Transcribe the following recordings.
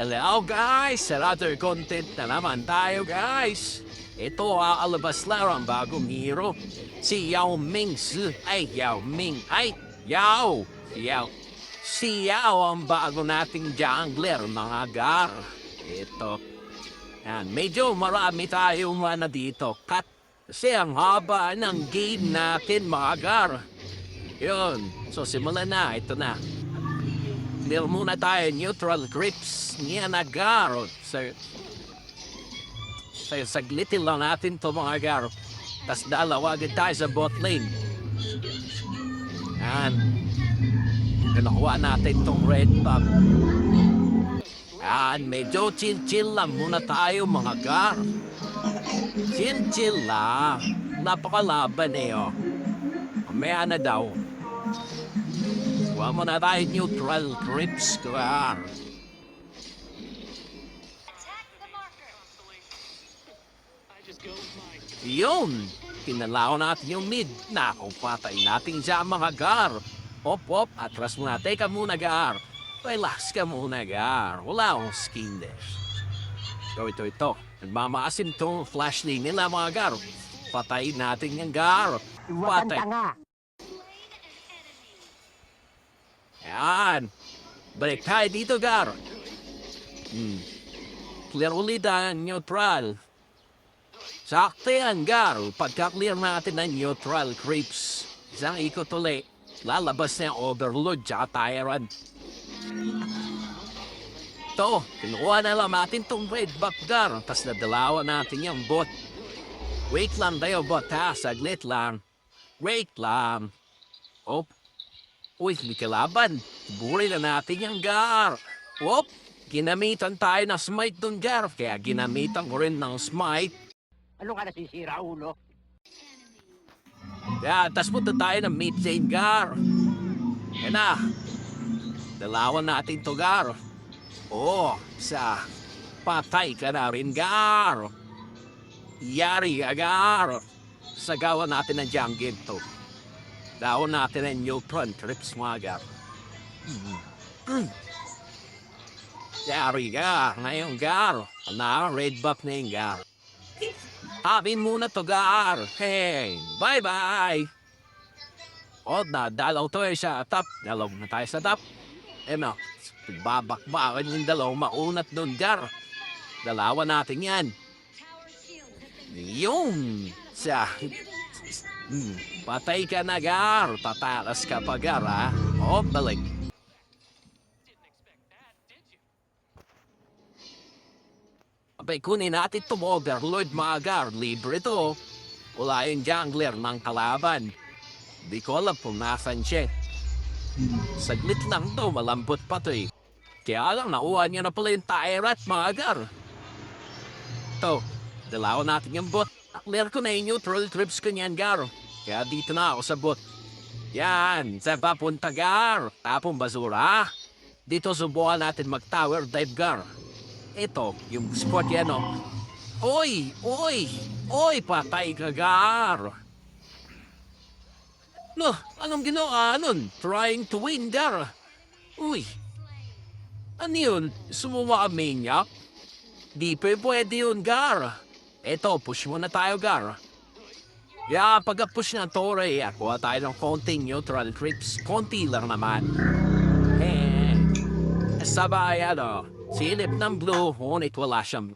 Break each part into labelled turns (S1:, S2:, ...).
S1: Hello guys! Another content na naman tayo guys! Ito aalabas lang ang bagong hero. Si Yao Ming Si. Ay, Yao Ming. Ay, Yao! Yao. Si Yao ang bago nating jungler, mga gar. Ito. Yan, medyo marami tayong mana dito. Cut. Kasi ang haba ng game natin, mga gar. Yun. So, simulan na. Ito na. Clear muna tayo, neutral grips niya na gar. Saglitin lang natin to mga gar. Tas dalawa agad tayo sa bot lane. Yan. Nakuha natin tong red buff. Yan, medyo chill-chill lang muna tayo mga gar. Chill-chill lang. Napakalaban eh oh. Mamaya na daw. Huwag mo na tayo neutral grips, gar. Yun! Kinalaw natin yung mid. Naku, patay natin siya mga gar. Op, atras muna. Teka muna, gar. Relax ka muna, gar. Wala akong skin dash. Ito. Nagmamaasin tong flashlight nila mga gar. Patayin natin yung gar. Patay. Yan. Balik tayo dito, gar. Clear ulit ang neutral. Sakto yan, gar. Pagka-clear natin ng neutral creeps. Isang ikot ulit. Lalabas na yung overload tsaka tyrant. Ito, kinuha na lang natin tong red buff, gar. Tapos nadalawan natin yung bot. Wait lang tayo, bot ha. Saglit lang. Wait lang. Op. Uy, may kalaban. Buri na natin yung gar. Op. Ginamitan tayo ng smite dun, gar. Kaya ginamitan ko rin ng smite.
S2: Ano ka nasisira, ulo?
S1: Yan, tas punta tayo ng mid lane, gar. Yan na. Dalawan natin to, gar. Oo, sa patay ka na rin, gar. Yari ka, gar. Sagawa natin ng jungle to. Dawon natin ang neutral trips, mga gar. Yari ka, ngayon, gar. Na, red buff na yung gar. Habin muna to, gar. Hey, bye-bye. O, dalaw to eh sa top. Dalaw na tayo sa top. No, babakbakan yung dalaw maunat doon, gar. Dalawa natin yan. Yung sa... patay ka na, gar. Tatakas ka pa, gar, ha? O, balik. Abay, kunin natin itong overload, mga gar. Libre ito. Wala yung jungler ng kalaban. Di ko alam kung nasan siya. Saglit lang to, malambot pa to eh. Kaya lang, nauha niya na pala yung tyrant, mga gar. Ito, dalawa natin yung bot. Clear ko na yung neutral trips ko niyan, gar. Kaya dito na ako sa bot. Yan, sa papunta, gar. Tapong basura. Dito subukan natin mag-tower dive, gar. Ito, yung spot yan, oh. Oy, patay ka, gar. No, anong ginawa nun? Trying to win, gar. Uy, ano yun? Sumuwa ka, maniac? Di pa pwede yun, gar. Eto, push muna tayo, gar. Yeah, pagka-push ng tore, kuha tayo ng konting neutral trips. Konti lang naman. Sabay, ano, silip ng blue, ngunit wala siyang...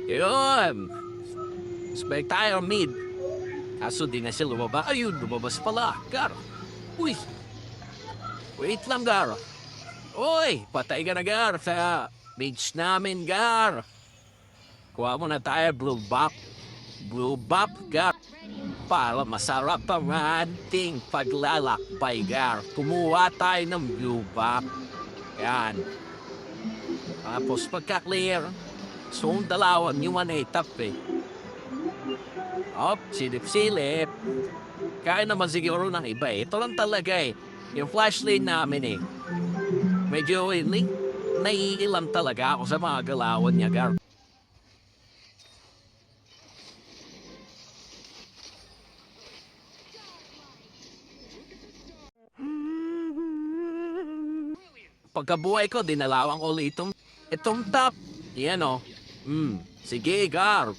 S1: Yun! Spek tayo mid. Kaso di na siya lumabas. Ayun, lumabas pala. Gar. Uy! Wait lang, gar. Uy! Patay ka na, gar. Sa mage namin, gar. Kuha mo na tayo, blue buff. Blue buff, gar. Para masarap ang ating paglalakbay, gar. Kumuha tayo ng blue buff. Yan. Tapos pagka-clear, so dalawan yung 1-8 eh. Op, silip-silip. Kaya naman siguro ng iba eh. Ito lang talaga eh. Yung flashlight namin eh. Medyo naiilam talaga ako sa mga galawan niya, gar. Pagkabuhay ko, dinalawang ko ulit itong Itong top. Yan o. Sige, Gar.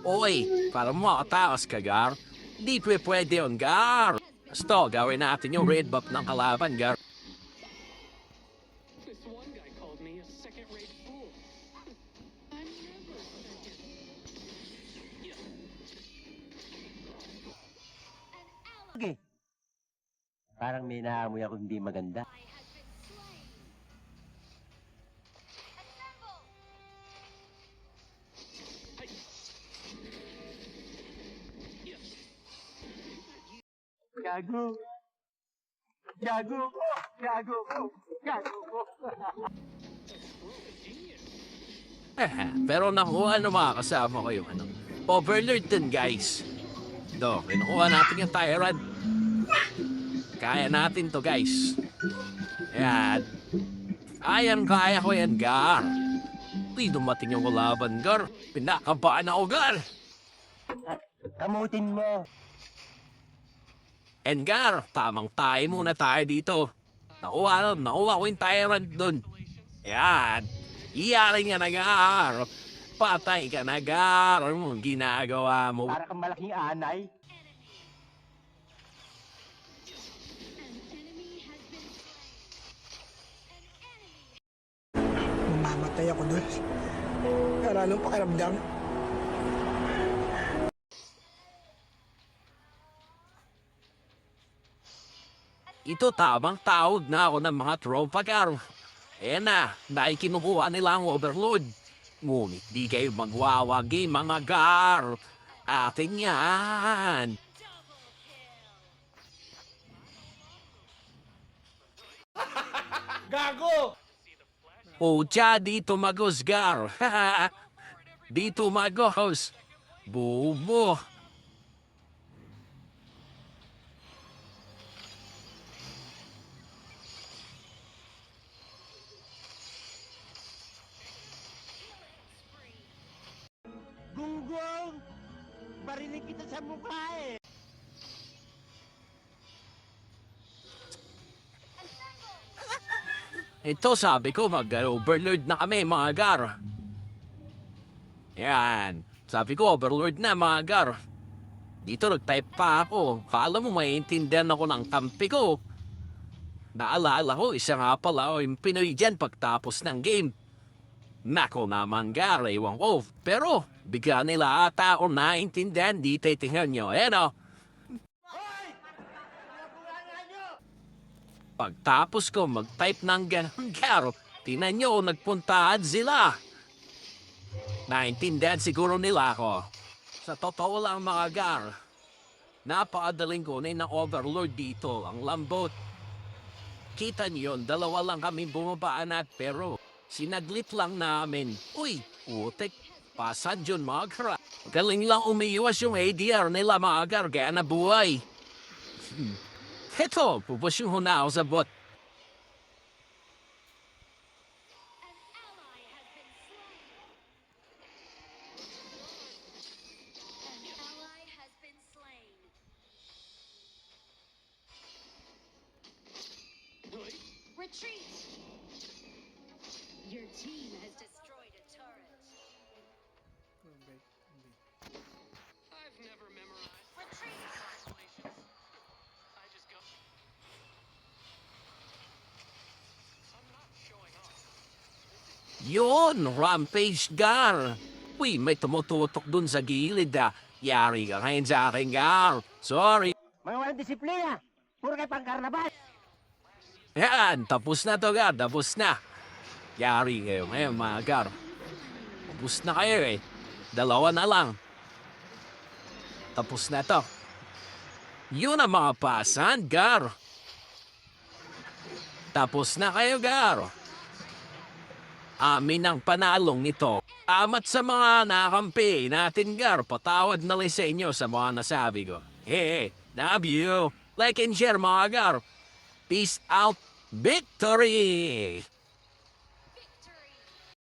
S1: Oy, para makatakas ka, Gar. Di pwede yun, Gar. Gusto, gawin natin yung red buff ng kalaban, Gar.
S3: This one guy called me a second-rate fool. I'm never second.
S2: Sige. Parang may naamoy ako hindi maganda. Gago. Gago ko. Gago ko. Gago ko.
S1: Pero nakuha ng mga kasama ko yung Overlord din, guys. Do, kinukuha natin yung Tyrant. Kaya natin to, guys. Yan. Kaya ko yan, Gar. Di dumating yung kalaban, Gar. Pinakabaan ako, Gar.
S2: Kamutin mo.
S1: And Gar, tamang tayo muna tayo dito. Nakuha ko yung Tyrant dun. Yan. Iyari nga na, Gar. Patay ka na, Gar. Ano mong ginagawa mo?
S2: Para kang malaking anay.
S4: Mamatay ako doon. Wala nang pakiramdam.
S1: Ito tamang tawag na ako ng mga tropa, Gar. Na, kinukuha nila ang Overlord. Ngunit di kayo magwawagi, mga Gar. Atin yan.
S4: Gago!
S1: Pucha, dito magos, Gar. Dito magos. Bubo.
S2: Gunggong! Barinig kita sa mukha eh.
S1: Ito sabi ko, mag-overlord na kami, mga Gar. Yan. Sabi ko, overlord na, mga Gar. Dito nag-type pa ako. Kala mo maiintindihan ako ng tampi ko. Naalala ko, isa nga pala o yung Pinoy dyan pagtapos ng game. Nako naman, Gar, ewan ko. Pero, bigla nila ata ako naintindihan. Di titingnan nyo. O. Pagtapos ko mag-type ng ganun, Gar, tinan nyo, nagpuntaan sila. Naintindihan siguro nila ako. Sa totoo lang, mga Gar, napakadaling kunin ng Overlord dito, ang lambot. Kita niyo, dalawa lang kami bumabaan at pero sinaglit lang namin. Uy, putik, pasan yun, mga Gar. Galing lang umiiwas yung ADR nila, mga Gar, kaya nabuhay. Heto, pupus yung hunaw sa bot.
S5: Retreat! Your team has destroyed a turret.
S3: I've never memorized
S5: Retreat!
S3: translations. I just go. I'm not showing off.
S1: Yun, Rampage, Gar. Uy, may tumututok dun sa gilid, Yari ka ngayon sa akin, Gar. Sorry.
S2: Mga walang disiplina. Puro kayo pang karnabal.
S1: Yan, tapos na to, Gar. Tapos na. Yari kayo ngayon, mga Gar. Tapos na kayo eh. Dalawa na lang. Tapos na to. Yun ang mga pasan, Gar. Tapos na kayo, Gar. Amin ang panalong nito. Amat sa mga nakampi natin, Gar. Patawad na rin sa inyo sa mga nasabi ko. Hey, love you. Like and share, mga Gar. Peace out. Victory!